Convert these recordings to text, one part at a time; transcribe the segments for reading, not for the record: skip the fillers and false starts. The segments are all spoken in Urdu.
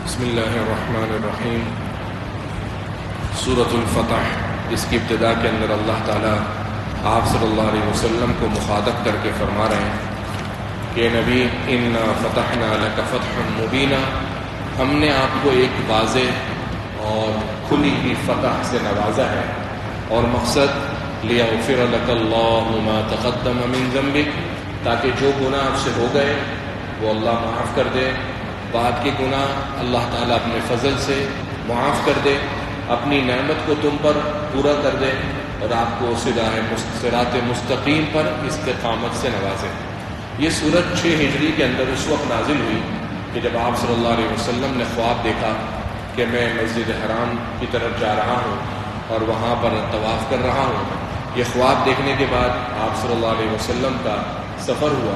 بسم اللہ الرحمن الرحیم۔ سورۃ الفتح، اس کی ابتدا کے اندر اللہ تعالیٰ آپ صلی اللہ علیہ وسلم کو مخاطب کر کے فرما رہے ہیں کہ نبی انا فتحنا لک فتحا مبینا، ہم نے آپ کو ایک واضح اور کھلی ہوئی فتح سے نوازا ہے، اور مقصد لیغفر لک اللہ ما تقدم من ذنبک، تاکہ جو گناہ آپ سے ہو گئے وہ اللہ معاف کر دے، بعد کے گناہ اللہ تعالیٰ اپنے فضل سے معاف کر دے، اپنی نعمت کو تم پر پورا کر دے، اور آپ کو صراط مستقیم پر استقامت سے نوازے۔ یہ سورت 6 ہجری کے اندر اس وقت نازل ہوئی کہ جب آپ صلی اللہ علیہ وسلم نے خواب دیکھا کہ میں مسجد حرام کی طرف جا رہا ہوں اور وہاں پر طواف کر رہا ہوں۔ یہ خواب دیکھنے کے بعد آپ صلی اللہ علیہ وسلم کا سفر ہوا،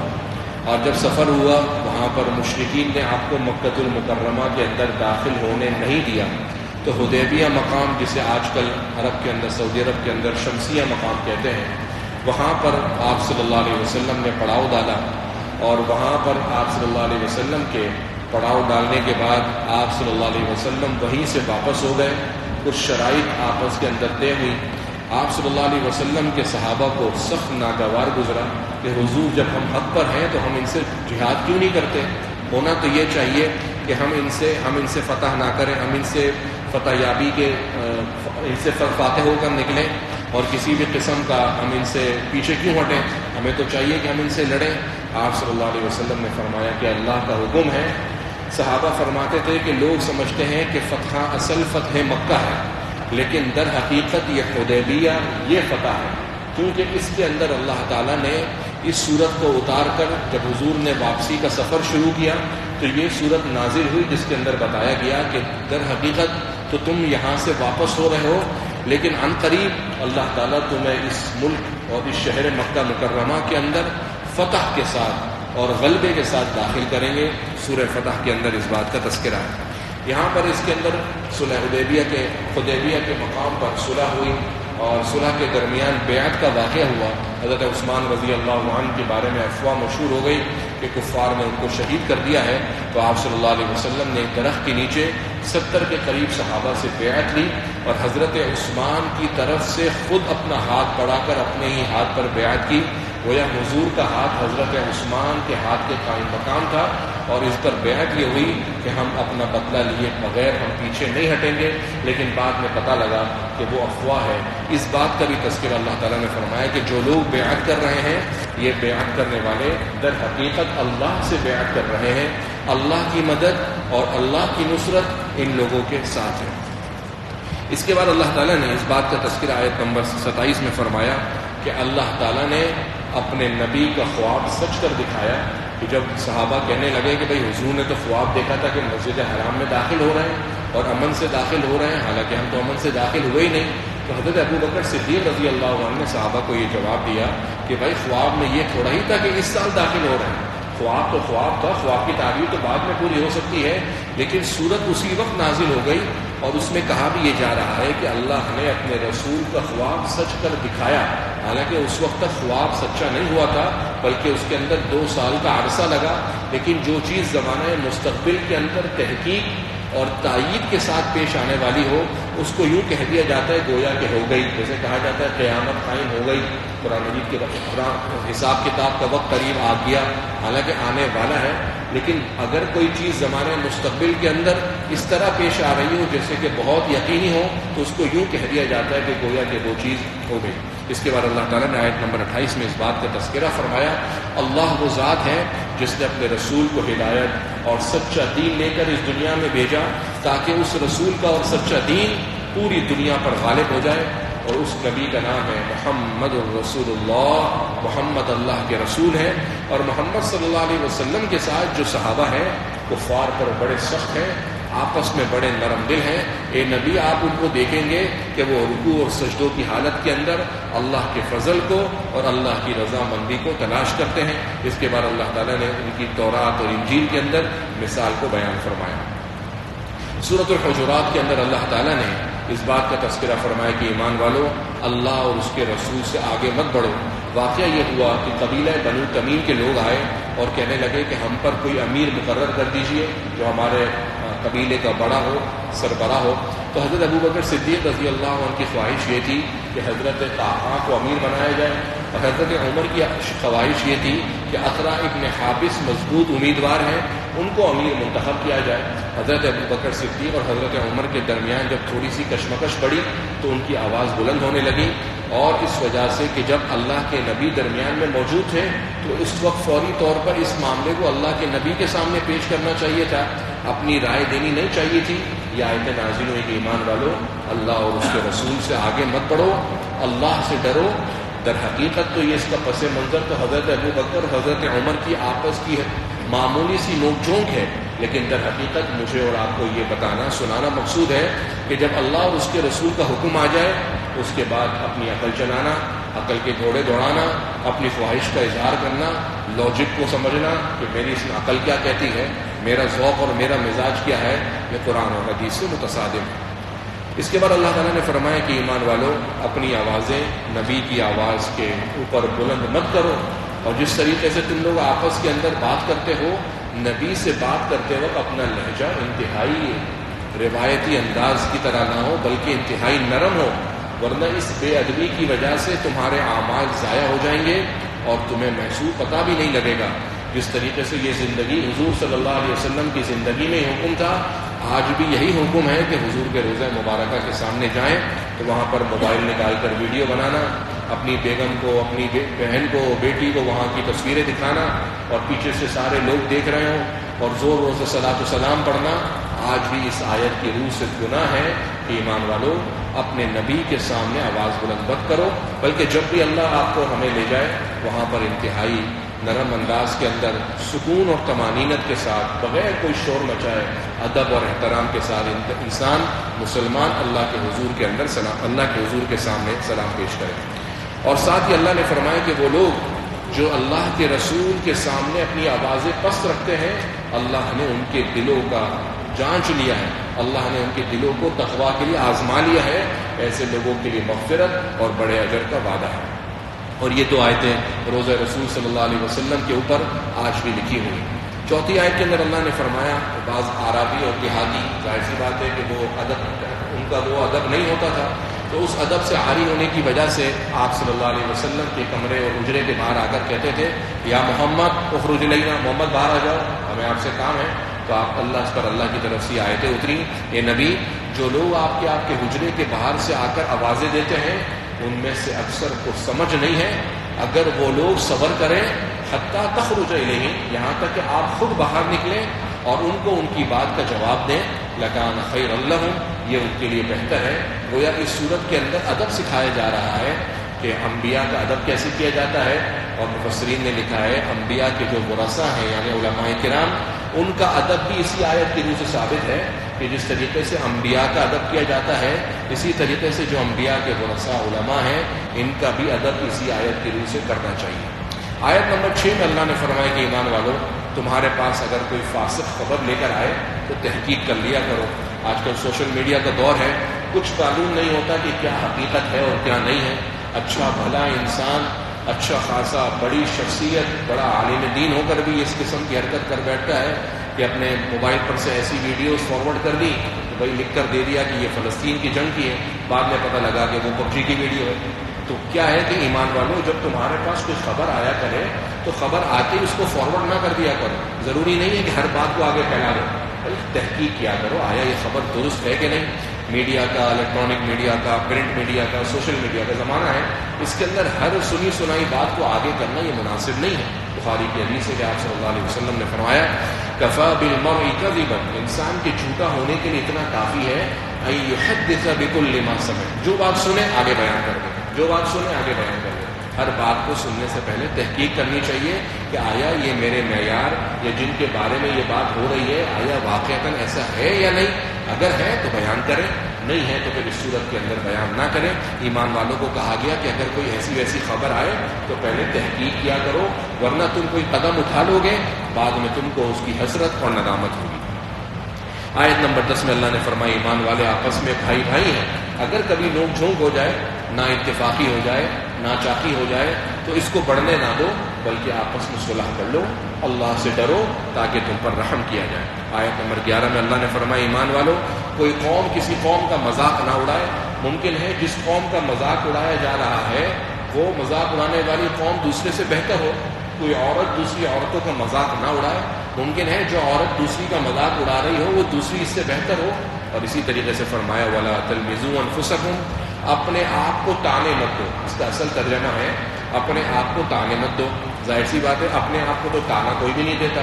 اور جب سفر ہوا وہاں پر مشرکین نے آپ کو مکہ المکرمہ کے اندر داخل ہونے نہیں دیا، تو حدیبیہ مقام، جسے آج کل عرب کے اندر، سعودی عرب کے اندر شمسیہ مقام کہتے ہیں، وہاں پر آپ صلی اللہ علیہ وسلم نے پڑاؤ ڈالا، اور وہاں پر آپ صلی اللہ علیہ وسلم کے پڑاؤ ڈالنے کے بعد آپ صلی اللہ علیہ وسلم وہیں سے واپس ہو گئے۔ کچھ شرائط آپس کے اندر طے ہوئی۔ آپ صلی اللہ علیہ وسلم کے صحابہ کو سخت ناگوار گزرا کہ حضور، جب ہم حق پر ہیں تو ہم ان سے جہاد کیوں نہیں کرتے؟ ہونا تو یہ چاہیے کہ ہم ان سے فتح نہ کریں، ہم ان سے فتح یابی کے ان سے فاتح ہو کر نکلیں، اور کسی بھی قسم کا ہم ان سے پیچھے کیوں ہٹیں؟ ہمیں تو چاہیے کہ ہم ان سے لڑیں۔ آپ صلی اللہ علیہ وسلم نے فرمایا کہ اللہ کا حکم ہے۔ صحابہ فرماتے تھے کہ لوگ سمجھتے ہیں کہ فتح اصل فتح مکہ ہے، لیکن در حقیقت یہ حدیبیہ یہ فتح ہے، کیونکہ اس کے اندر اللہ تعالیٰ نے اس صورت کو اتار کر جب حضور نے واپسی کا سفر شروع کیا تو یہ صورت نازل ہوئی، جس کے اندر بتایا گیا کہ در حقیقت تو تم یہاں سے واپس ہو رہے ہو، لیکن عن قریب اللہ تعالیٰ تمہیں اس ملک اور اس شہر مکہ مکرمہ کے اندر فتح کے ساتھ اور غلبے کے ساتھ داخل کریں گے۔ سورہ فتح کے اندر اس بات کا تذکرہ ہے۔ یہاں پر اس کے اندر صلح حدیبیہ کے مقام پر صلح ہوئی، اور صلح کے درمیان بیعت کا واقعہ ہوا۔ حضرت عثمان رضی اللہ عنہ کے بارے میں افواہ مشہور ہو گئی کہ کفار نے ان کو شہید کر دیا ہے، تو آپ صلی اللہ علیہ وسلم نے درخت کے نیچے 70 کے قریب صحابہ سے بیعت لی، اور حضرت عثمان کی طرف سے خود اپنا ہاتھ بڑھا کر اپنے ہی ہاتھ پر بیعت کی۔ گویا حضور کا ہاتھ حضرت عثمان کے ہاتھ کے قائم مقام تھا، اور اس پر بیعت یہ ہوئی کہ ہم اپنا بدلہ لیے بغیر ہم پیچھے نہیں ہٹیں گے۔ لیکن بعد میں پتہ لگا کہ وہ افواہ ہے۔ اس بات کا بھی تذکرہ اللہ تعالیٰ نے فرمایا کہ جو لوگ بیعت کر رہے ہیں، یہ بیعت کرنے والے در حقیقت اللہ سے بیعت کر رہے ہیں۔ اللہ کی مدد اور اللہ کی نصرت ان لوگوں کے ساتھ ہے۔ اس کے بعد اللہ تعالیٰ نے اس بات کا تذکرہ آیت نمبر 27 میں فرمایا کہ اللہ تعالیٰ نے اپنے نبی کا خواب سچ کر دکھایا، کہ جب صحابہ کہنے لگے کہ بھئی حضور نے تو خواب دیکھا تھا کہ مسجد حرام میں داخل ہو رہے ہیں اور امن سے داخل ہو رہے ہیں، حالانکہ ہم تو امن سے داخل ہوئے ہی نہیں، تو حضرت ابوبکر صدیق رضی اللہ عنہ نے صحابہ کو یہ جواب دیا کہ بھائی خواب میں یہ تھوڑا ہی تھا کہ اس سال داخل ہو رہے ہیں، خواب تو خواب تھا، خواب کی تعبیر تو بعد میں پوری ہو سکتی ہے، لیکن صورت اسی وقت نازل ہو گئی، اور اس میں کہا بھی یہ جا رہا ہے کہ اللہ نے اپنے رسول کا خواب سچ کر دکھایا، حالانکہ اس وقت تک خواب سچا نہیں ہوا تھا، بلکہ اس کے اندر 2 سال کا عرصہ لگا۔ لیکن جو چیز زمانہ مستقبل کے اندر تحقیق اور تائید کے ساتھ پیش آنے والی ہو، اس کو یوں کہہ دیا جاتا ہے گویا کہ ہو گئی، جیسے کہا جاتا ہے قیامت قائم ہو گئی، قرآن مجید کے حساب کتاب کا وقت قریب آ گیا، حالانکہ آنے والا ہے۔ لیکن اگر کوئی چیز زمانے مستقبل کے اندر اس طرح پیش آ رہی ہو جیسے کہ بہت یقینی ہو، تو اس کو یوں کہہ دیا جاتا ہے کہ گویا کہ وہ چیز ہو گئی۔ اس کے بعد اللہ تعالیٰ نے آیت نمبر 28 میں اس بات کا تذکرہ فرمایا، اللہ وہ ذات ہے جس نے اپنے رسول کو ہدایت اور سچا دین لے کر اس دنیا میں بھیجا، تاکہ اس رسول کا اور سچا دین پوری دنیا پر غالب ہو جائے، اور اس نبی کا نام ہے محمد الرسول اللہ، محمد اللہ کے رسول ہیں۔ اور محمد صلی اللہ علیہ وسلم کے ساتھ جو صحابہ ہیں کفار پر بڑے سخت ہیں، آپس میں بڑے نرم دل ہیں۔ اے نبی، آپ ان کو دیکھیں گے کہ وہ رکوع اور سجدوں کی حالت کے اندر اللہ کے فضل کو اور اللہ کی رضامندی کو تلاش کرتے ہیں۔ اس کے بعد اللہ تعالیٰ نے ان کی تورات اور انجیل کے اندر مثال کو بیان فرمایا۔ سورۃ الحجرات کے اندر اللہ تعالیٰ نے اس بات کا تذکرہ فرمایا کہ ایمان والو، اللہ اور اس کے رسول سے آگے مت بڑھو۔ واقعہ یہ ہوا کہ قبیلہ بنو تمیم کے لوگ آئے اور کہنے لگے کہ ہم پر کوئی امیر مقرر کر دیجئے جو ہمارے قبیلے کا بڑا ہو، سربراہ ہو. تو حضرت ابوبکر صدیق رضی اللہ عنہ کی خواہش یہ تھی کہ حضرت طلحہ کو امیر بنایا جائے، اور حضرت عمر کی خواہش یہ تھی کہ اقرع ابن حابس مضبوط امیدوار ہیں، ان کو امیر منتخب کیا جائے. حضرت ابوبکر صدیق اور حضرت عمر کے درمیان جب تھوڑی سی کشمکش پڑی تو ان کی آواز بلند ہونے لگی، اور اس وجہ سے کہ جب اللہ کے نبی درمیان میں موجود تھے تو اس وقت فوری طور پر اس معاملے کو اللہ کے نبی کے سامنے پیش کرنا چاہیے تھا، اپنی رائے دینی نہیں چاہیے تھی. یہ آیتیں نازل ہوئی کہ ایمان والو اللہ اور اس کے رسول سے آگے مت بڑھو، اللہ سے ڈرو. در حقیقت تو یہ اس کا پس منظر تو حضرت ابوبکر اور حضرت عمر کی آپس کی معمولی سی نوک جھونک ہے، لیکن در حقیقت مجھے اور آپ کو یہ بتانا سنانا مقصود ہے کہ جب اللہ اور اس کے رسول کا حکم آ جائے اس کے بعد اپنی عقل چلانا، عقل کے گھوڑے دوڑانا، اپنی خواہش کا اظہار کرنا، لاجک کو سمجھنا کہ میری اس میں عقل کیا کہتی ہے، میرا ذوق اور میرا مزاج کیا ہے، یہ قرآن اور حدیث سے متصادم ہے. اس کے بعد اللہ تعالیٰ نے فرمایا کہ ایمان والو اپنی آوازیں نبی کی آواز کے اوپر بلند مت کرو، اور جس طریقے سے تم لوگ آپس کے اندر بات کرتے ہو نبی سے بات کرتے وقت اپنا لہجہ انتہائی روایتی انداز کی طرح نہ ہو بلکہ انتہائی نرم ہو، ورنہ اس بے ادبی کی وجہ سے تمہارے اعمال ضائع ہو جائیں گے اور تمہیں محسوس پتہ بھی نہیں لگے گا. جس طریقے سے یہ زندگی حضور صلی اللہ علیہ وسلم کی زندگی میں حکم تھا، آج بھی یہی حکم ہے کہ حضور کے روضہ مبارکہ کے سامنے جائیں تو وہاں پر موبائل نکال کر ویڈیو بنانا، اپنی بیگم کو، اپنی بہن کو، بیٹی کو وہاں کی تصویریں دکھانا اور پیچھے سے سارے لوگ دیکھ رہے ہوں اور زور زور سے صلاۃ و سلام پڑھنا، آج بھی اس آیت کی روح سے گناہ ہے کہ ایمان والو اپنے نبی کے سامنے آواز بلند مت کرو، بلکہ جب بھی اللہ آپ کو ہمیں لے جائے وہاں پر انتہائی نرم انداز کے اندر سکون اور طمانینت کے ساتھ بغیر کوئی شور مچائے ادب اور احترام کے ساتھ انسان مسلمان اللہ کے حضور کے اندر سلام، اللہ کے حضور کے سامنے سلام پیش کرے. اور ساتھ ہی اللہ نے فرمایا کہ وہ لوگ جو اللہ کے رسول کے سامنے اپنی آوازیں پست رکھتے ہیں اللہ نے ان کے دلوں کا جانچ لیا ہے، اللہ نے ان کے دلوں کو تقویٰ کے لیے آزما لیا ہے، ایسے لوگوں کے لیے مغفرت اور بڑے اجر کا وعدہ ہے. اور یہ دو آیتیں روزہ رسول صلی اللہ علیہ وسلم کے اوپر آج بھی لکھی ہوئی. چوتھی آیت کے اندر اللہ نے فرمایا بعض عربی اور دیہاتی، ظاہر سی بات ہے کہ وہ ادب ان کا وہ ادب نہیں ہوتا تھا، تو اس ادب سے عاری ہونے کی وجہ سے آپ صلی اللہ علیہ وسلم کے کمرے اور حجرے کے باہر آ کر کہتے تھے یا محمد اخرج الینا، محمد باہر آ جاؤ، ہمیں آپ سے کام ہے. تو آپ اللہ کی طرف سے آیتیں اتری، اے نبی جو لوگ آپ کے حجرے کے باہر سے آ کر آوازیں دیتے ہیں ان میں سے اکثر کو سمجھ نہیں ہے، اگر وہ لوگ صبر کریں حتیٰ تخرج الیہم، یہاں تک کہ آپ خود باہر نکلیں اور ان کو ان کی بات کا جواب دیں، لکان خیر لہم، یہ ان کے لیے بہتر ہے. گویا اس صورت کے اندر ادب سکھایا جا رہا ہے کہ انبیاء کا ادب کیسے کیا جاتا ہے، اور مفسرین نے لکھا ہے انبیاء کے جو ورثاء ہیں یعنی علماء کرام، ان کا ادب بھی اسی آیت کی روح سے ثابت ہے کہ جس طریقے سے انبیاء کا ادب کیا جاتا ہے اسی طریقے سے جو انبیاء کے ورثاء علماء ہیں ان کا بھی ادب اسی آیت کی روح سے کرنا چاہیے. آیت نمبر 6 میں اللہ نے فرمایا کہ ایمان والو تمہارے پاس اگر کوئی فاسق خبر لے کر آئے تو تحقیق کر لیا کرو. آج کل سوشل میڈیا کا دور ہے، کچھ معلوم نہیں ہوتا کہ کیا حقیقت ہے اور کیا نہیں ہے. اچھا بھلا انسان، اچھا خاصا بڑی شخصیت، بڑا عالم دین ہو کر بھی اس قسم کی حرکت کر بیٹھتا ہے کہ اپنے موبائل پر سے ایسی ویڈیوز فارورڈ کر دی تو بھائی لکھ کر دے دیا کہ یہ فلسطین کی جنگ کی ہے، بعد میں پتہ لگا کہ وہ PUBG کی ویڈیو ہے. تو کیا ہے کہ ایمان والوں جب تمہارے پاس کوئی خبر آیا کرے تو خبر آتے ہی اس کو فارورڈ نہ کر دیا کرو. ضروری نہیں ہے کہ ہر بات کو آگے پھیلا دو، تحقیق کیا کرو آیا یہ خبر درست ہے کہ نہیں. میڈیا کا، الیکٹرانک میڈیا کا، پرنٹ میڈیا کا، سوشل میڈیا کا زمانہ ہے، اس کے اندر ہر سنی سنائی بات کو آگے کرنا یہ مناسب نہیں ہے. بخاری کی حدیث ہے کہ آپ صلی اللہ علیہ وسلم نے فرمایا کفا بالمرء کذبا، انسان کے جھوٹا ہونے کے لیے اتنا کافی ہے ان یحدث بکل ما سمع، جو بات سنے آگے بیان کر دے، جو بات سنے آگے بیان کر دے. ہر بات کو سننے سے پہلے تحقیق کرنی چاہیے کہ آیا یہ میرے معیار یا جن کے بارے میں یہ بات ہو رہی ہے آیا واقعتاً ایسا ہے یا نہیں. اگر ہے تو بیان کریں، نہیں ہے تو پھر اس صورت کے اندر بیان نہ کریں. ایمان والوں کو کہا گیا کہ اگر کوئی ایسی ویسی خبر آئے تو پہلے تحقیق کیا کرو، ورنہ تم کوئی قدم اٹھا لو گے بعد میں تم کو اس کی حسرت اور ندامت ہوگی. آیت نمبر 10 میں اللہ نے فرمایا ایمان والے آپس میں بھائی بھائی ہیں، اگر کبھی نوک جھونک ہو جائے، نا اتفاقی ہو جائے، ناچاقی ہو جائے تو اس کو بڑھنے نہ دو بلکہ آپس میں صلح کر لو، اللہ سے ڈرو تاکہ تم پر رحم کیا جائے. آیت نمبر 11 میں اللہ نے فرمایا ایمان والو کوئی قوم کسی قوم کا مذاق نہ اڑائے. ممکن ہے جس قوم کا مذاق اڑایا جا رہا ہے وہ مذاق اڑانے والی قوم دوسرے سے بہتر ہو. کوئی عورت دوسری عورتوں کا مذاق نہ اڑائے. ممکن ہے جو عورت دوسری کا مذاق اڑا رہی ہو وہ دوسری اس سے بہتر ہو. اور اسی طریقے سے فرمایا وَلَا تَلْمِزُوا أَنفُسَكُمْ اپنے آپ کو تانے مت دو. اس کا اصل ترجمہ ہے اپنے آپ کو تانے مت دو. ظاہر سی بات ہے اپنے آپ کو تو تانا کوئی بھی نہیں دیتا,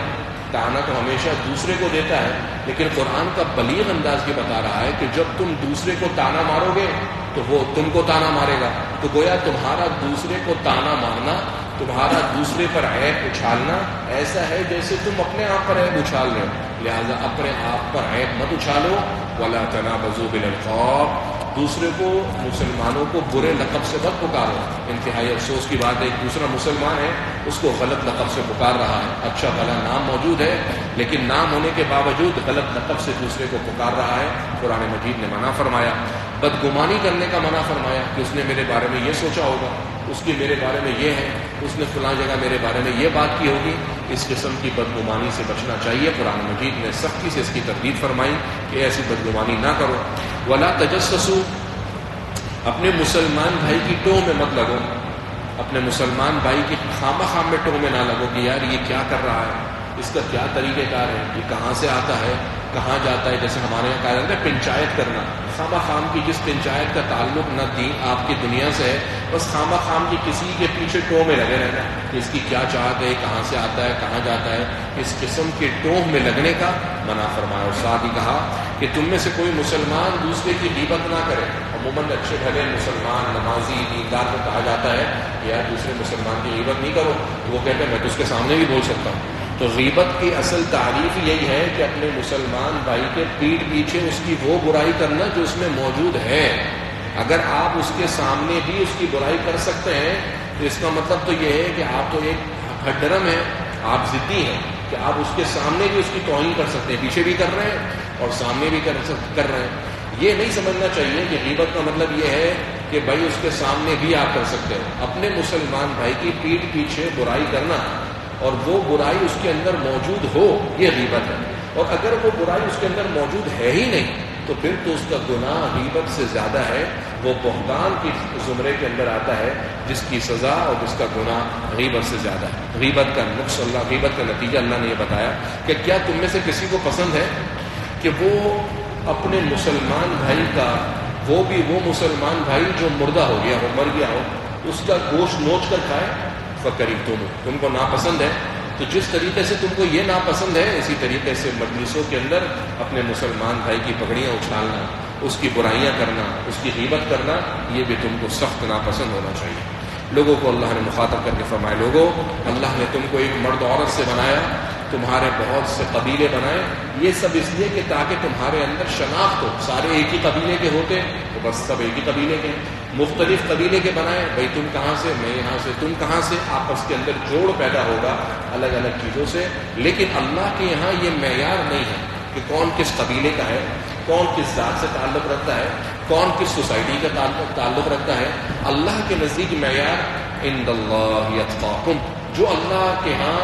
تانا تو ہمیشہ دوسرے کو دیتا ہے. لیکن قرآن کا بلیغ انداز یہ بتا رہا ہے کہ جب تم دوسرے کو تانا مارو گے تو وہ تم کو تانا مارے گا. تو گویا تمہارا دوسرے کو تانا مارنا, تمہارا دوسرے پر عیب اچھالنا ایسا ہے جیسے تم اپنے آپ پر عیب اچھال رہے ہو. لہٰذا اپنے آپ پر عیب مت اچھالو. وَلَا تَنَابَزُوا بِالْأَلْقَابِ دوسرے کو, مسلمانوں کو برے لقب سے مت پکارو. انتہائی افسوس کی بات ہے ایک دوسرا مسلمان ہے اس کو غلط لقب سے پکار رہا ہے. اچھا بھلا نام موجود ہے لیکن نام ہونے کے باوجود غلط لقب سے دوسرے کو پکار رہا ہے. قرآن مجید نے منع فرمایا. بدگمانی کرنے کا منع فرمایا کہ اس نے میرے بارے میں یہ سوچا ہوگا, اس کی میرے بارے میں یہ ہے, اس نے فلاں جگہ میرے بارے میں یہ بات کی ہوگی. اس قسم کی بدگمانی سے بچنا چاہیے. قرآن مجید نے سختی سے اس کی تردید فرمائی کہ ایسی بدگمانی نہ کرو. ولا تجسسوا اپنے مسلمان بھائی کی ٹوہ میں مت لگو. اپنے مسلمان بھائی کی خام میں ٹوہ میں نہ لگو کہ یار یہ کیا کر رہا ہے, اس کا کیا طریقہ کار ہے, یہ کہاں سے آتا ہے, کہاں جاتا ہے. جیسے ہمارے یہاں کہا جاتا ہے پنچایت کرنا. خام کی جس پنچایت کا تعلق نہ دین آپ کی دنیا سے ہے, بس خام کی کسی کے پیچھے ٹوہ میں لگے رہنا کہ اس کی کیا چاہت ہے, کہاں سے آتا ہے, کہاں جاتا ہے. اس قسم کے ٹوہ میں لگنے کا منع فرمایا. اور ساتھ ہی کہا کہ تم میں سے کوئی مسلمان دوسرے کی غیبت نہ کرے. عموماً اچھے بھلے مسلمان نمازی دیندار کو کہا جاتا ہے کہ یار دوسرے مسلمان کی غیبت نہیں کرو. وہ کہتے ہیں میں تو اس کے سامنے بھی بول سکتا ہوں. تو غیبت کی اصل تعریف یہی ہے کہ اپنے مسلمان بھائی کے پیٹھ پیچھے اس کی وہ برائی کرنا جو اس میں موجود ہے. اگر آپ اس کے سامنے بھی اس کی برائی کر سکتے ہیں تو اس کا مطلب تو یہ ہے کہ آپ تو ایک ہڈرم ہیں, آپ ضدی ہیں کہ آپ اس کے سامنے بھی اس کی توہین کر سکتے ہیں, پیچھے بھی کر رہے ہیں اور سامنے بھی کر رہے ہیں. یہ نہیں سمجھنا چاہیے کہ غیبت کا مطلب یہ ہے کہ بھائی اس کے سامنے بھی آپ کر سکتے ہو. اپنے مسلمان بھائی کی پیٹھ پیچھے برائی کرنا اور وہ برائی اس کے اندر موجود ہو یہ غیبت ہے. اور اگر وہ برائی اس کے اندر موجود ہے ہی نہیں تو پھر تو اس کا گناہ غیبت سے زیادہ ہے. وہ بہتان کی زمرے کے اندر آتا ہے جس کی سزا اور جس کا گناہ غیبت سے زیادہ ہے. غیبت کا نقص غیبت کا نتیجہ اللہ نے یہ بتایا کہ کیا تم میں سے کسی کو پسند ہے کہ وہ اپنے مسلمان بھائی کا, وہ بھی وہ مسلمان بھائی جو مردہ ہو گیا ہو, مر گیا ہو, اس کا گوشت نوچ کر کھائے؟ فقریب تم کو ناپسند ہے. تو جس طریقے سے تم کو یہ ناپسند ہے اسی طریقے سے مجلسوں کے اندر اپنے مسلمان بھائی کی پگڑیاں اچھالنا, اس کی برائیاں کرنا, اس کی غیبت کرنا, یہ بھی تم کو سخت ناپسند ہونا چاہیے. لوگوں کو اللہ نے مخاطب کر کے فرمائے لوگوں اللہ نے تم کو ایک مرد عورت سے بنایا, تمہارے بہت سے قبیلے بنائے. یہ سب اس لیے کہ تاکہ تمہارے اندر شناخت ہو. سارے ایک ہی قبیلے کے ہوتے تو بس سب ایک ہی قبیلے کے. مختلف قبیلے کے بنائے, بھائی تم کہاں سے, میں یہاں سے, تم کہاں سے, آپس کے اندر جوڑ پیدا ہوگا الگ الگ چیزوں سے. لیکن اللہ کے یہاں یہ معیار نہیں ہے کہ کون کس قبیلے کا ہے, کون کس ذات سے تعلق رکھتا ہے, کون کس سوسائٹی کا تعلق رکھتا ہے. اللہ کے نزدیک معیار عند اللہ یتقاکم, جو اللہ کے ہاں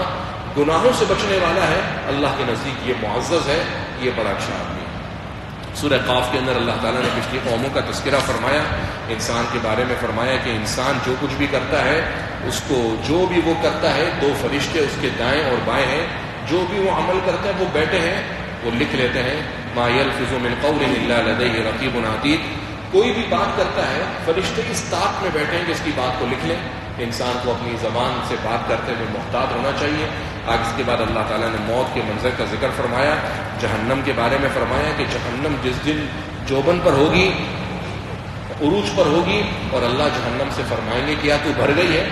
گناہوں سے بچنے والا ہے اللہ کے نزدیک یہ معزز ہے, یہ بڑا اچھا آدمی. سورہ قاف کے اندر اللہ تعالیٰ نے پچھلی قوموں کا تذکرہ فرمایا, انسان کے بارے میں فرمایا کہ انسان جو کچھ بھی کرتا ہے اس کو جو بھی وہ کرتا ہے دو فرشتے اس کے دائیں اور بائیں ہیں, جو بھی وہ عمل کرتا ہے وہ بیٹھے ہیں, وہ لکھ لیتے ہیں. ما یلفظ من قول الا لدیہ رقیب عتید, کوئی بھی بات کرتا ہے فرشتے اس طاق میں بیٹھے ہیں کہ اس کی بات کو لکھ لیں. انسان کو اپنی زبان سے بات کرتے ہوئے محتاط ہونا چاہیے. آج اس کے بعد اللہ تعالیٰ نے موت کے منظر کا ذکر فرمایا, جہنم کے بارے میں فرمایا کہ جہنم جس دن جوبن پر ہوگی, عروج پر ہوگی, اور اللہ جہنم سے فرمائیں گے کیا تو بھر گئی ہے,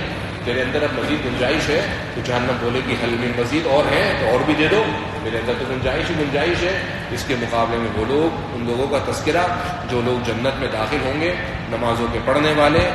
تیرے اندر اب مزید گنجائش ہے؟ تو جہنم بولے گی حل من مزید, اور ہے تو اور بھی دے دو, میرے اندر تو گنجائش ہے. اس کے مقابلے میں وہ لوگ, ان لوگوں کا تذکرہ جو لوگ جنت میں داخل ہوں گے, نمازوں کے پڑھنے والے,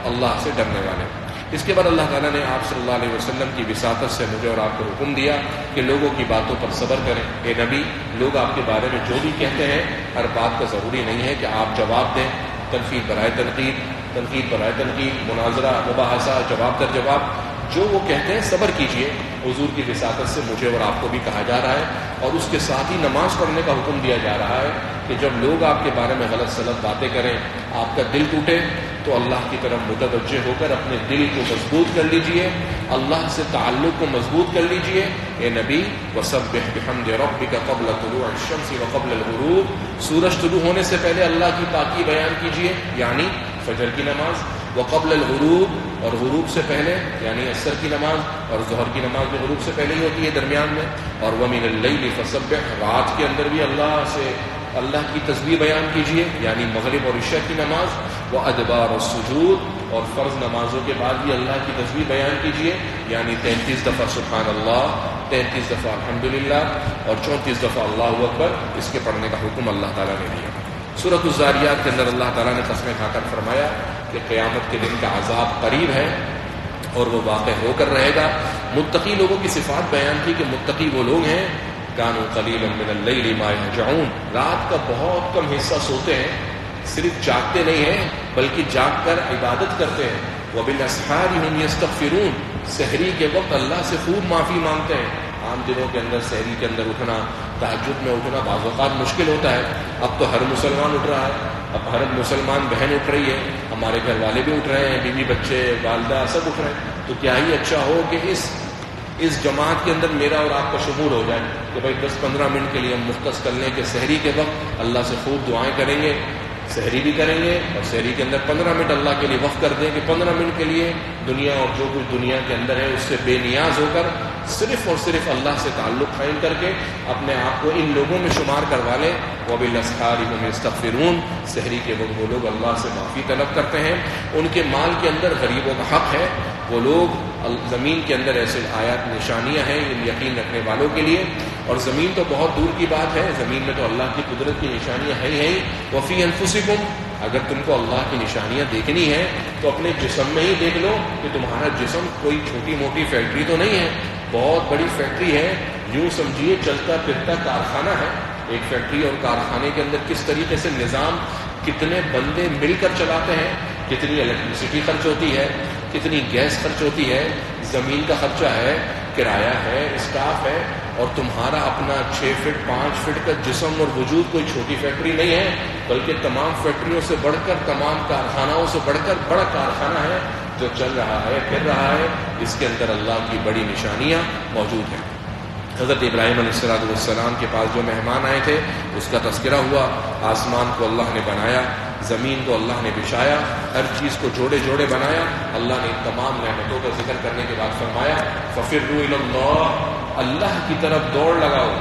اللہ سے ڈرنے والے. اس کے بعد اللہ تعالیٰ نے آپ صلی اللہ علیہ وسلم کی وساطت سے مجھے اور آپ کو حکم دیا کہ لوگوں کی باتوں پر صبر کریں. اے نبی, لوگ آپ کے بارے میں جو بھی کہتے ہیں ہر بات کا ضروری نہیں ہے کہ آپ جواب دیں. تنقید برائے تنقید, تنقید برائے تنقید, مناظرہ, مباحثہ, جواب در جواب, جو وہ کہتے ہیں صبر کیجئے حضور کی وساطت سے مجھے اور آپ کو بھی کہا جا رہا ہے، اور اس کے ساتھ ہی نماز پڑھنے کا حکم دیا جا رہا ہے کہ جب لوگ آپ کے بارے میں غلط سلط باتیں کریں، آپ کا دل ٹوٹے، تو اللہ کی طرف متوجہ ہو کر اپنے دل کو مضبوط کر لیجئے، اللہ سے تعلق کو مضبوط کر لیجئے۔ اے نبی وسبح بحمد ربک قبل طلوع الشمس وقبل الغروب، سورج طلوع ہونے سے پہلے اللہ کی پاکی بیان کیجئے، یعنی فجر کی نماز، وقبل الغروب، اور غروب سے پہلے یعنی عصر کی نماز، اور ظہر کی نماز بھی غروب سے پہلے ہی ہوتی ہے درمیان میں، اور ومن اللیل فسبح، رات کے اندر بھی اللہ کی تسبیح بیان کیجئے، یعنی مغرب اور عشاء کی نماز، وادبار السجود، اور فرض نمازوں کے بعد بھی اللہ کی تسبیح بیان کیجئے، یعنی 33 دفعہ سبحان اللہ، 33 دفعہ الحمدللہ، اور 34 دفعہ اللہ اکبر، اس کے پڑھنے کا حکم اللہ تعالیٰ نے دیا۔ سورۃ الذاریات کے اندر اللہ تعالیٰ نے قسمیں کھا کر فرمایا کہ قیامت کے دن کا عذاب قریب ہے اور وہ واقع ہو کر رہے گا۔ متقی لوگوں کی صفات بیان کی کہ متقی وہ لوگ ہیں کانوا قلیلا من اللیل ما یہجعون، رات کا بہت کم حصہ سوتے ہیں، صرف جاگتے نہیں ہیں بلکہ جاگ کر عبادت کرتے ہیں، وبالاسحار هم یستغفرون، سحری کے وقت اللہ سے خوب معافی مانگتے ہیں۔ عام دنوں کے اندر سحری کے اندر اٹھنا، تہجد میں اٹھنا بعض اوقات مشکل ہوتا ہے، اب تو ہر مسلمان اٹھ رہا ہے، اب ہر مسلمان بہن اٹھ رہی ہے، ہمارے گھر والے بھی اٹھ رہے ہیں، بیوی بچے والدہ سب اٹھ رہے ہیں، تو کیا ہی اچھا ہو کہ اس جماعت کے اندر میرا اور آپ کا شمول ہو جائے کہ بھائی 10-15 منٹ کے لیے ہم مختص کر لیں کہ سحری کے وقت اللہ سے خوب دعائیں کریں گے، سحری بھی کریں گے، اور سحری کے اندر 15 منٹ اللہ کے لیے وقف کر دیں کہ 15 منٹ کے لیے دنیا اور جو کچھ دنیا کے اندر ہے اس سے بے نیاز ہو کر صرف اور صرف اللہ سے تعلق قائم کر کے اپنے آپ کو ان لوگوں میں شمار کروا لیں۔ وبالاسحار هم یستغفرون، سحری کے وقت وہ لوگ اللہ سے معافی طلب کرتے ہیں، ان کے مال کے اندر غریبوں کا حق ہے، وہ لوگ زمین کے اندر ایسے آیات نشانیاں ہیں ان یقین رکھنے والوں کے لیے، اور زمین تو بہت دور کی بات ہے، زمین میں تو اللہ کی قدرت کی نشانیاں ہیں ہی، وفی انفسکم، اگر تم کو اللہ کی نشانیاں دیکھنی ہیں تو اپنے جسم میں ہی دیکھ لو کہ تمہارا جسم کوئی چھوٹی موٹی فیکٹری تو نہیں ہے، بہت بڑی فیکٹری ہے، یوں سمجھیے چلتا پھرتا کارخانہ ہے۔ ایک فیکٹری اور کارخانے کے اندر کس طریقے سے نظام، کتنے بندے مل کر چلاتے ہیں، کتنی الیکٹریسٹی خرچ ہوتی ہے، کتنی گیس خرچ ہوتی ہے، زمین کا خرچہ ہے، کرایہ ہے، اسٹاف ہے، اور تمہارا اپنا 6 فٹ 5 فٹ کا جسم اور وجود کوئی چھوٹی فیکٹری نہیں ہے، بلکہ تمام فیکٹریوں سے بڑھ کر، تمام کارخانوں سے بڑھ کر بڑا کارخانہ ہے جو چل رہا ہے، پھر رہا ہے، اس کے اندر اللہ کی بڑی نشانیاں موجود ہیں۔ حضرت ابراہیم علیہ السلام کے پاس جو مہمان آئے تھے اس کا تذکرہ ہوا، آسمان کو اللہ نے بنایا، زمین کو اللہ نے بچھایا، ہر چیز کو جوڑے جوڑے بنایا، اللہ نے تمام نعمتوں کا ذکر کرنے کے بعد فرمایا فَفِرُّوا إِلَى اللَّهِ، اللہ کی طرف دوڑ لگاؤ،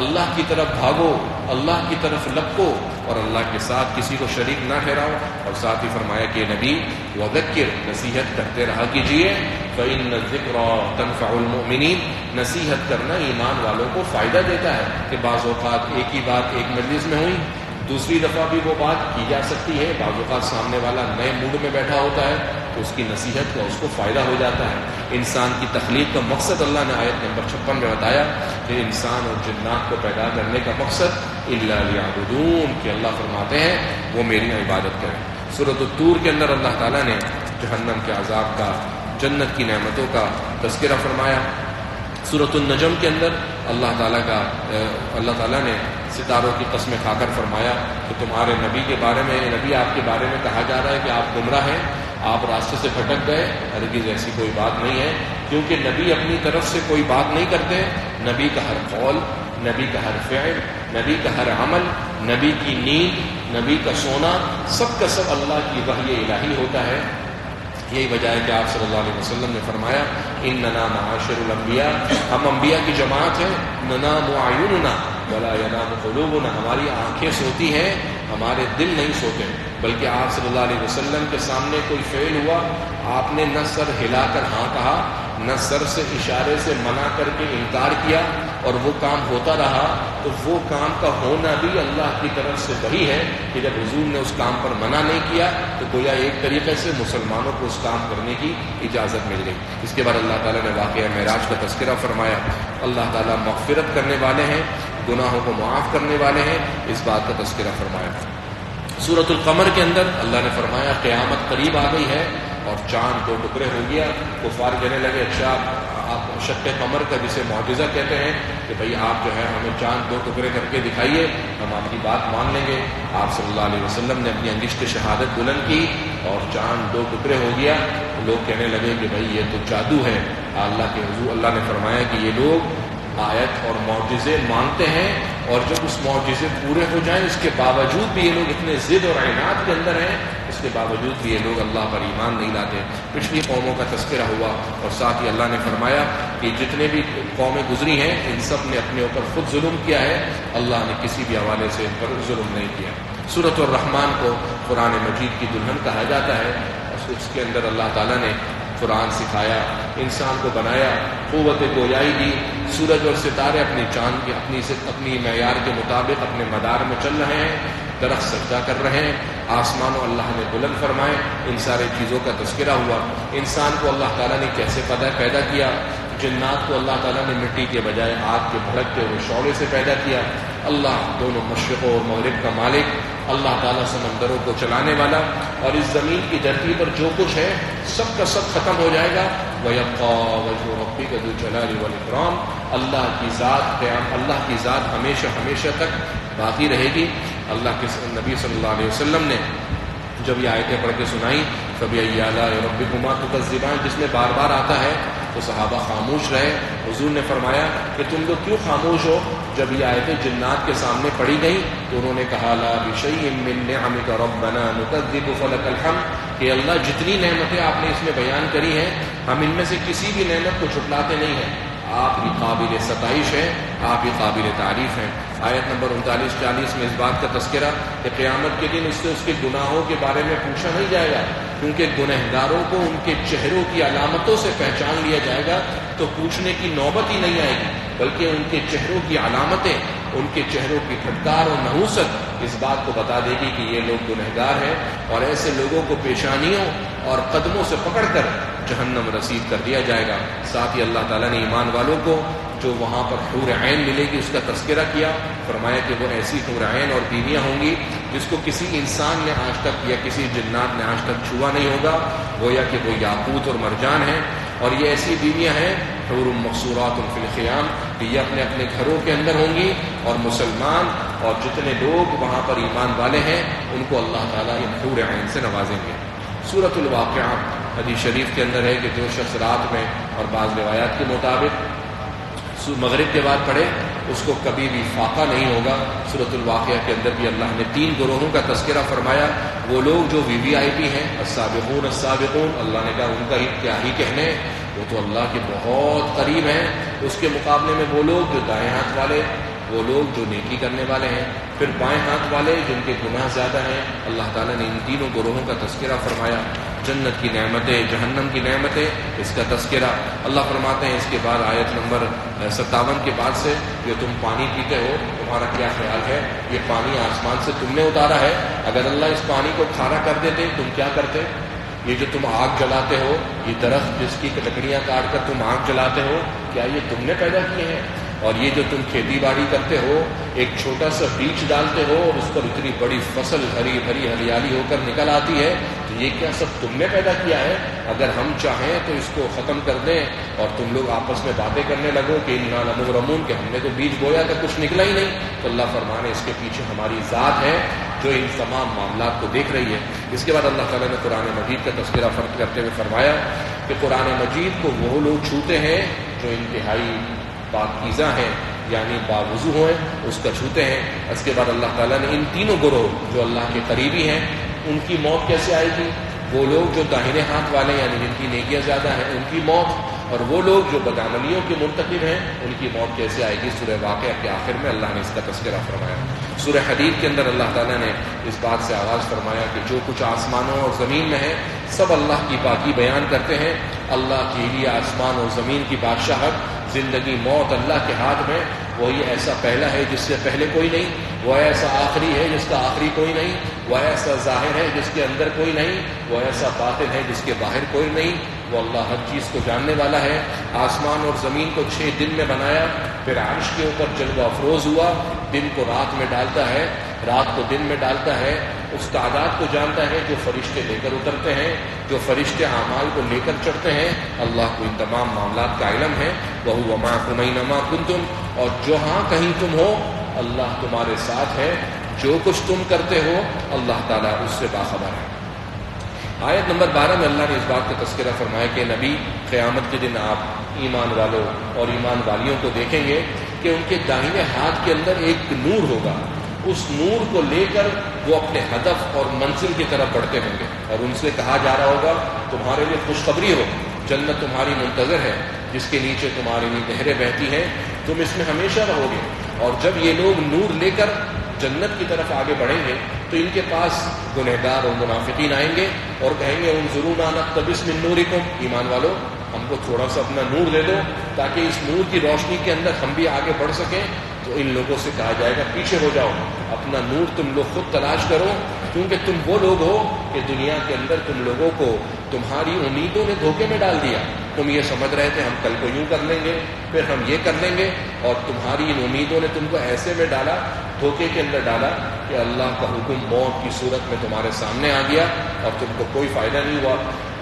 اللہ کی طرف بھاگو، اللہ کی طرف لپکو، اور اللہ کے ساتھ کسی کو شریک نہ ٹھہراؤ، اور ساتھ ہی فرمایا کہ نبی وذکر، نصیحت کرتے رہا کیجیے، فإن الذکریٰ تنفع المؤمنین، نصیحت کرنا ایمان والوں کو فائدہ دیتا ہے، کہ بعض اوقات ایک ہی بات ایک مجلس میں ہوئی، دوسری دفعہ بھی وہ بات کی جا سکتی ہے، بعض اوقات سامنے والا نئے موڈ میں بیٹھا ہوتا ہے تو اس کی نصیحت کا اس کو فائدہ ہو جاتا ہے۔ انسان کی تخلیق کا مقصد اللہ نے آیت نمبر 56 میں بتایا کہ انسان اور جنات کو پیدا کرنے کا مقصد الا لیعبدون، کہ اللہ فرماتے ہیں وہ میری عبادت کریں۔ سورۃ الطور کے اندر اللہ تعالیٰ نے جہنم کے عذاب کا، جنت کی نعمتوں کا تذکرہ فرمایا۔ سورۃ النجم کے اندر اللہ تعالیٰ نے ستاروں کی قسمیں کھا کر فرمایا کہ تمہارے نبی کے بارے میں، نبی آپ کے بارے میں کہا جا رہا ہے کہ آپ گمراہ ہیں، آپ راستے سے بھٹک گئے، ہرگز ایسی کوئی بات نہیں ہے، کیونکہ نبی اپنی طرف سے کوئی بات نہیں کرتے، نبی کا ہر قول، نبی کا ہر فعل، نبی کا ہر عمل، نبی کی نیند، نبی کا سونا، سب کا سب اللہ کی وحی الہی ہوتا ہے۔ یہی وجہ ہے کہ آپ صلی اللہ علیہ وسلم نے فرمایا اننا معاشر الانبیاء، ہم انبیاء کی جماعت ہیں، ننام اعیننا ولا ینام قلوبنا، ہماری آنکھیں سوتی ہیں، ہمارے دل نہیں سوتے، بلکہ آپ صلی اللہ علیہ وسلم کے سامنے کوئی فعل ہوا، آپ نے نہ سر ہلا کر ہاں کہا، نہ سر سے اشارے سے منع کر کے انکار کیا، اور وہ کام ہوتا رہا، تو وہ کام کا ہونا بھی اللہ کی طرف سے وہی ہے کہ جب حضور نے اس کام پر منع نہیں کیا تو گویا ایک طریقے سے مسلمانوں کو اس کام کرنے کی اجازت مل گئی۔ اس کے بعد اللہ تعالیٰ نے واقعہ معراج کا تذکرہ فرمایا۔ اللہ تعالیٰ مغفرت کرنے والے ہیں، گناہوں کو معاف کرنے والے ہیں، اس بات کا تذکرہ فرمایا۔ سورۃ القمر کے اندر اللہ نے فرمایا قیامت قریب آ گئی ہے اور چاند 2 ٹکڑے ہو گیا، کفار کہنے لگے اچھا آپ شق قمر کا جسے معجزہ کہتے ہیں کہ بھئی آپ جو ہے ہمیں چاند 2 ٹکڑے کر کے دکھائیے، ہم آپ کی بات مان لیں گے۔ آپ صلی اللہ علیہ وسلم نے اپنی انگشت شہادت بلند کی اور چاند 2 ٹکڑے ہو گیا۔ لوگ کہنے لگے کہ بھئی یہ تو جادو ہے۔ اللہ کے حضور اللہ نے فرمایا کہ یہ لوگ آیت اور معجزے مانتے ہیں، اور جب اس معجزے پورے ہو جائیں اس کے باوجود بھی یہ لوگ اتنے ضد اور عناد کے اندر ہیں، اس کے باوجود بھی یہ لوگ اللہ پر ایمان نہیں لاتے۔ پچھلی قوموں کا تذکرہ ہوا، اور ساتھ ہی اللہ نے فرمایا کہ جتنے بھی قومیں گزری ہیں ان سب نے اپنے اوپر خود ظلم کیا ہے، اللہ نے کسی بھی حوالے سے ان پر ظلم نہیں کیا۔ سورۃ الرحمن کو قرآن مجید کی دلہن کہا جاتا ہے، اس کے اندر اللہ تعالیٰ نے قرآن سکھایا، انسان کو بنایا، قوت گویائی دی، سورج اور ستارے اپنی چاند کی اپنی معیار کے مطابق اپنے مدار میں چل رہے ہیں، درخت سجدہ کر رہے ہیں، آسمان و اللہ نے بلند فرمائے، ان سارے چیزوں کا تذکرہ ہوا۔ انسان کو اللہ تعالیٰ نے کیسے پیدا کیا، جنات کو اللہ تعالیٰ نے مٹی کے بجائے آگ کے بھڑکتے ہوئے شعلے سے پیدا کیا۔ اللہ دونوں مشرق اور مغرب کا مالک، اللہ تعالیٰ سمندروں کو چلانے والا، اور اس زمین کی دھرتی پر جو کچھ ہے سب کا سب ختم ہو جائے گا۔ وَيَبْقَىٰ وَجْهُ رَبِّكَ ذُو الْجَلَالِ وَالْإِكْرَامِ، اللہ کی ذات ہمیشہ تک باقی رہے گی۔ اللہ کے نبی صلی اللہ علیہ وسلم نے جب یہ آیتیں پڑھ کے سنائی، فَبِأَيِّ آلَاءِ رَبِّكُمَا تُكَذِّبَانِ، جس میں بار بار آتا ہے تو صحابہ خاموش رہے۔ حضور نے فرمایا کہ تم لوگ کیوں خاموش ہو؟ جب یہ آیتیں جنات کے سامنے پڑھی گئیں تو انہوں نے کہا لا بشیء من نعمک ربنا نکذب فلک الحمد، کہ اللہ جتنی نعمتیں آپ نے اس میں بیان کری ہیں ہم ان میں سے کسی بھی نعمت کو جھٹلاتے نہیں ہیں، آپ ہی قابل ستائش ہیں، آپ ہی قابل تعریف ہیں۔ آیت نمبر 39-40 میں اس بات کا تذکرہ کہ قیامت کے دن اس سے اس کے گناہوں کے بارے میں پوچھا نہیں جائے گا، کیونکہ گنہگاروں کو ان کے چہروں کی علامتوں سے پہچان لیا جائے گا، تو پوچھنے کی نوبت ہی نہیں آئے گی، بلکہ ان کے چہروں کی علامتیں، ان کے چہروں کی پھٹکار اور نحوست اس بات کو بتا دے گی کہ یہ لوگ گنہگار ہیں، اور ایسے لوگوں کو پیشانیوں اور قدموں سے پکڑ کر جہنم رسید کر دیا جائے گا۔ ساتھ ہی اللہ تعالیٰ نے ایمان والوں کو جو وہاں پر حور عین ملے گی اس کا تذکرہ کیا، فرمایا کہ وہ ایسی حور عین اور بیویاں ہوں گی جس کو کسی انسان نے آج تک یا کسی جنات نے آج تک چھوا نہیں ہوگا، گویا کہ وہ یاقوت اور مرجان ہیں، اور یہ ایسی بیویاں ہیں حور مقصورات فی الخیام، کہ یہ اپنے اپنے گھروں کے اندر ہوں گی، اور مسلمان اور جتنے لوگ وہاں پر ایمان والے ہیں ان کو اللہ تعالیٰ ان حور عین سے نوازیں گے۔ سورۃ الواقعہ حدیث شریف کے اندر ہے کہ جو شخص رات میں اور بعض روایات کے مطابق مغرب کے بعد پڑھے اس کو کبھی بھی فاقہ نہیں ہوگا۔ سورۃ الواقعہ کے اندر بھی اللہ نے 3 گروہوں کا تذکرہ فرمایا، وہ لوگ جو VIP ہیں، السابقون السابقون، اللہ نے کہا ان کا ہی کیا ہی کہنے، وہ تو اللہ کے بہت قریب ہیں۔ اس کے مقابلے میں وہ لوگ جو دائیں ہاتھ والے، وہ لوگ جو نیکی کرنے والے ہیں، پھر بائیں ہاتھ والے جن کے گناہ زیادہ ہیں۔ اللہ تعالیٰ نے ان تینوں گروہوں کا تذکرہ فرمایا، جنت کی نعمتیں، جہنم کی نعمتیں، اس کا تذکرہ۔ اللہ فرماتے ہیں اس کے بعد آیت نمبر 57 کے بعد سے، جو تم پانی پیتے ہو تمہارا کیا خیال ہے؟ یہ پانی آسمان سے تم نے اتارا ہے، اگر اللہ اس پانی کو کھارا کر دیتے تم کیا کرتے؟ یہ جو تم آگ جلاتے ہو، یہ درخت جس کی لکڑیاں کاٹ کر تم آگ جلاتے ہو، کیا یہ تم نے پیدا کیے ہیں؟ اور یہ جو تم کھیتی باڑی کرتے ہو، ایک چھوٹا سا بیج ڈالتے ہو اور اس پر اتنی بڑی فصل ہری بھری ہریالی ہو کر نکل آتی ہے، تو یہ کیا سب تم نے پیدا کیا ہے؟ اگر ہم چاہیں تو اس کو ختم کر دیں اور تم لوگ آپس میں باتیں کرنے لگو کہ انا لمغرمون، کہ ہم نے تو بیج بویا تھا کچھ نکلا ہی نہیں، تو اللہ فرمانے اس کے پیچھے ہماری ذات ہے جو ان تمام معاملات کو دیکھ رہی ہے۔ اس کے بعد اللہ تعالیٰ نے قرآن مجید کا تذکرہ کرتے ہوئے فرمایا کہ قرآن مجید کو وہ لوگ چھوتے ہیں جو انتہائی پاکیزہ ہیں، یعنی باوضو ہیں، اس کا چھوتے ہیں۔ اس کے بعد اللہ تعالیٰ نے ان تینوں گروہ جو اللہ کے قریبی ہیں ان کی موت کیسے آئے گی، وہ لوگ جو داہنے ہاتھ والے یعنی جن کی نیکیاں زیادہ ہیں ان کی موت، اور وہ لوگ جو بدعملیوں کے مرتکب ہیں ان کی موت کیسے آئے گی۔ سورہ واقعہ کے آخر میں اللہ نے اس کا تذکرہ فرمایا۔ سورہ حدید کے اندر اللہ تعالیٰ نے اس بات سے آغاز فرمایا کہ جو کچھ آسمانوں اور زمین میں ہے سب اللہ کی پاکی بیان کرتے ہیں۔ اللہ کے لیے آسمان اور زمین کی بادشاہت، زندگی موت اللہ کے ہاتھ میں، وہی ایسا پہلا ہے جس سے پہلے کوئی نہیں، وہ ایسا آخری ہے جس کا آخری کوئی نہیں، وہ ایسا ظاہر ہے جس کے اندر کوئی نہیں، وہ ایسا باطن ہے جس کے باہر کوئی نہیں، وہ اللہ ہر چیز کو جاننے والا ہے۔ آسمان اور زمین کو 6 دن میں بنایا، پھر عرش کے اوپر جلوہ افروز ہوا، دن کو رات میں ڈالتا ہے، رات کو دن میں ڈالتا ہے، اس تعداد کو جانتا ہے جو فرشتے لے کر اترتے ہیں، جو فرشتے اعمال کو لے کر چڑھتے ہیں۔ اللہ کو ان تمام معاملات کا علم ہے۔ وَهُوَ مَعَكُمْ أَيْنَمَا كُنتُمْ، اور جہاں کہیں تم ہو اللہ تمہارے ساتھ ہے، جو کچھ تم کرتے ہو اللہ تعالیٰ اس سے باخبر ہے۔ آیت نمبر 12 میں اللہ نے اس بات کا تذکرہ فرمایا کہ نبی قیامت کے دن آپ ایمان والوں اور ایمان والیوں کو دیکھیں گے کہ ان کے داہنے ہاتھ کے اندر ایک نور ہوگا، اس نور کو لے کر وہ اپنے ہدف اور منزل کی طرف بڑھتے ہوں گے، اور ان سے کہا جا رہا ہوگا تمہارے لیے خوشخبری ہو، جنت تمہاری منتظر ہے جس کے نیچے تمہاری نہریں بہتی ہیں، تم اس میں ہمیشہ رہو گے۔ اور جب یہ لوگ نور لے کر جنت کی طرف آگے بڑھیں گے تو ان کے پاس گنہگار اور منافقین آئیں گے اور کہیں گے انظرونا نقتبس من نورکم، ایمان والو ہم کو تھوڑا سا اپنا نور دے دو تاکہ اس نور کی روشنی کے اندر ہم بھی آگے بڑھ سکیں۔ تو ان لوگوں سے کہا جائے گا پیچھے ہو جاؤ، اپنا نور تم لوگ خود تلاش کرو، کیونکہ تم وہ لوگ ہو کہ دنیا کے اندر تم لوگوں کو تمہاری امیدوں نے دھوکے میں ڈال دیا۔ تم یہ سمجھ رہے تھے ہم کل کو یوں کر لیں گے، پھر ہم یہ کر لیں گے، اور تمہاری ان امیدوں نے تم کو ایسے میں ڈالا، دھوکے کے اندر ڈالا کہ اللہ کا حکم موت کی صورت میں تمہارے سامنے آ گیا اور تم کو کوئی فائدہ نہیں ہوا۔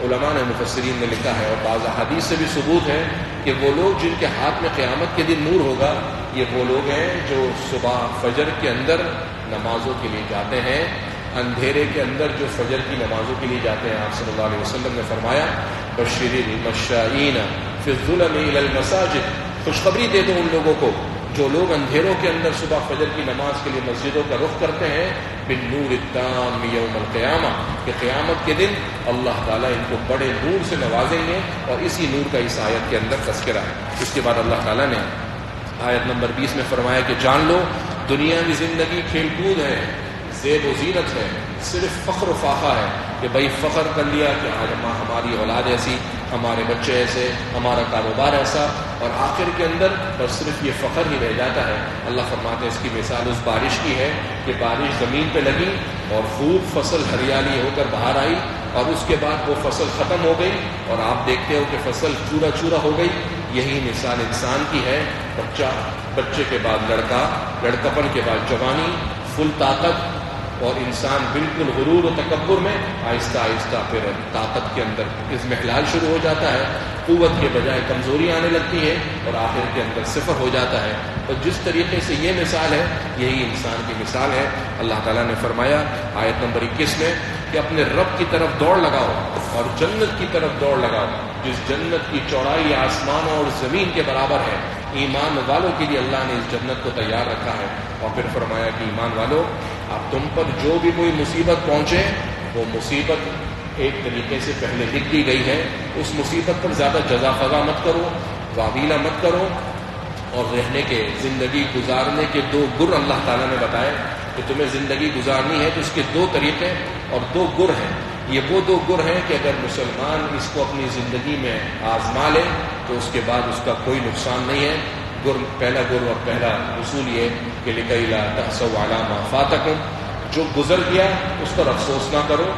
علماء نے مفسرین نے لکھا ہے اور بعض احادیث سے بھی ثبوت ہے کہ وہ لوگ جن کے ہاتھ میں قیامت کے دن نور ہوگا یہ وہ لوگ ہیں جو صبح فجر کے اندر نمازوں کے لیے جاتے ہیں، اندھیرے کے اندر جو فجر کی نمازوں کے لیے جاتے ہیں۔ آپ صلی اللہ علیہ وسلم نے فرمایا بشر المشائین فی الظلم الی المساجد، خوشخبری دے دو ان لوگوں کو جو لوگ اندھیروں کے اندر صبح فجر کی نماز کے لیے مسجدوں کا رخ کرتے ہیں، بالنور التام یوم القیامہ، کہ قیامت کے دن اللہ تعالیٰ ان کو بڑے نور سے نوازیں گے، اور اسی نور کا اس آیت کے اندر تذکرہ ہے۔ اس کے بعد اللہ تعالیٰ نے آیت نمبر 20 میں فرمایا کہ جان لو دنیا کی زندگی کھیل کود ہے، زیب و زینت ہے، صرف فخر و فاخر ہے کہ بھائی فخر کر لیا کہ آج ہماری اولاد ایسی، ہمارے بچے ایسے، ہمارا کاروبار ایسا، اور آخر کے اندر بس صرف یہ فخر ہی رہ جاتا ہے۔ اللہ فرماتے ہیں اس کی مثال اس بارش کی ہے کہ بارش زمین پہ لگی اور خوب فصل ہریالی ہو کر باہر آئی، اور اس کے بعد وہ فصل ختم ہو گئی اور آپ دیکھتے ہو کہ فصل چورا چورا ہو گئی۔ یہی مثال انسان کی ہے، بچے کے بعد لڑکا، لڑکپن کے بعد جوانی، فل طاقت، اور انسان بالکل غرور و تکبر میں آہستہ آہستہ پھر طاقت کے اندر اضمحلال شروع ہو جاتا ہے، قوت کے بجائے کمزوری آنے لگتی ہے، اور آخر کے اندر صفر ہو جاتا ہے۔ تو جس طریقے سے یہ مثال ہے یہی انسان کی مثال ہے۔ اللہ تعالیٰ نے فرمایا آیت نمبر 21 میں کہ اپنے رب کی طرف دوڑ لگاؤ اور جنت کی طرف دوڑ لگاؤ، جس جنت کی چوڑائی آسمانوں اور زمین کے برابر ہے۔ ایمان والوں کے لیے اللہ نے اس جنت کو تیار رکھا ہے، اور پھر فرمایا کہ ایمان والوں اب تم پر جو بھی کوئی مصیبت پہنچے وہ مصیبت ایک طریقے سے پہلے لکھ دی گئی ہے، اس مصیبت پر زیادہ جزا فضا مت کرو، واویلا مت کرو، اور رہنے کے زندگی گزارنے کے دو گر اللہ تعالیٰ نے بتائے کہ تمہیں زندگی گزارنی ہے تو اس کے دو طریقے اور دو گر ہیں۔ یہ وہ دو گر ہیں کہ اگر مسلمان اس کو اپنی زندگی میں آزما لے تو اس کے بعد اس کا کوئی نقصان نہیں ہے۔ پہلا گر اور پہلا اصول یہ کہ لِكَيْ لَا تَحْسَوْا عَلَىٰ مَا فَاتَكُمْ، جو گزر گیا اس پر افسوس نہ کرو،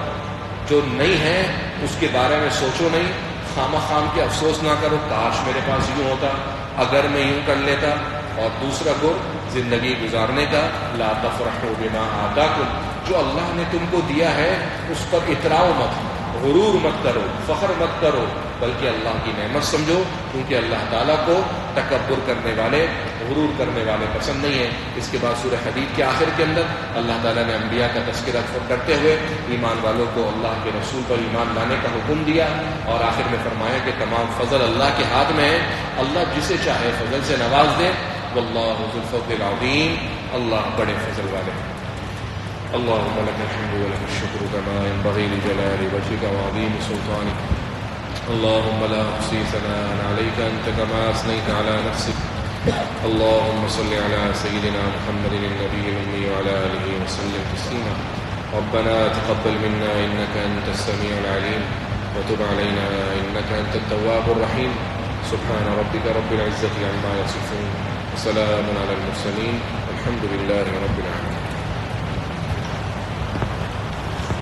جو نہیں ہے اس کے بارے میں سوچو نہیں، خام خام کے افسوس نہ کرو کاش میرے پاس یوں ہوتا، اگر میں یوں کر لیتا۔ اور دوسرا گر زندگی گزارنے کا، لا تفرحوا بما آتاکم، جو اللہ نے تم کو دیا ہے اس پر اتراؤ مت، غرور مت کرو، فخر مت کرو، بلکہ اللہ کی نعمت سمجھو، کیونکہ اللہ تعالیٰ کو تکبر کرنے والے، غرور کرنے والے پسند نہیں ہیں۔ اس کے بعد سورہ حدید کے آخر کے اندر اللہ تعالیٰ نے انبیاء کا تذکرہ کرتے ہوئے ایمان والوں کو اللہ کے رسول پر ایمان لانے کا حکم دیا، اور آخر میں فرمایا کہ تمام فضل اللہ کے ہاتھ میں ہے، اللہ جسے چاہے فضل سے نواز دے، واللہ ذو الفضل العظیم، اللہ بڑے فضل والے ہیں۔ اللهم لك الحمد ولك الشكر كما ينبغي لجلال وجهك وعظيم سلطانك، اللهم لا أحصي ثناء عليك أنت كما أثنيت على نفسك، اللهم صل على سيدنا محمد النبي الأمي وعلى آله وسلم تسليما، ربنا تقبل منا إنك أنت السميع العليم وتب علينا إنك أنت التواب الرحيم، سبحان ربك رب العزة عما يصفون وسلام على المرسلين والحمد لله رب العالمين۔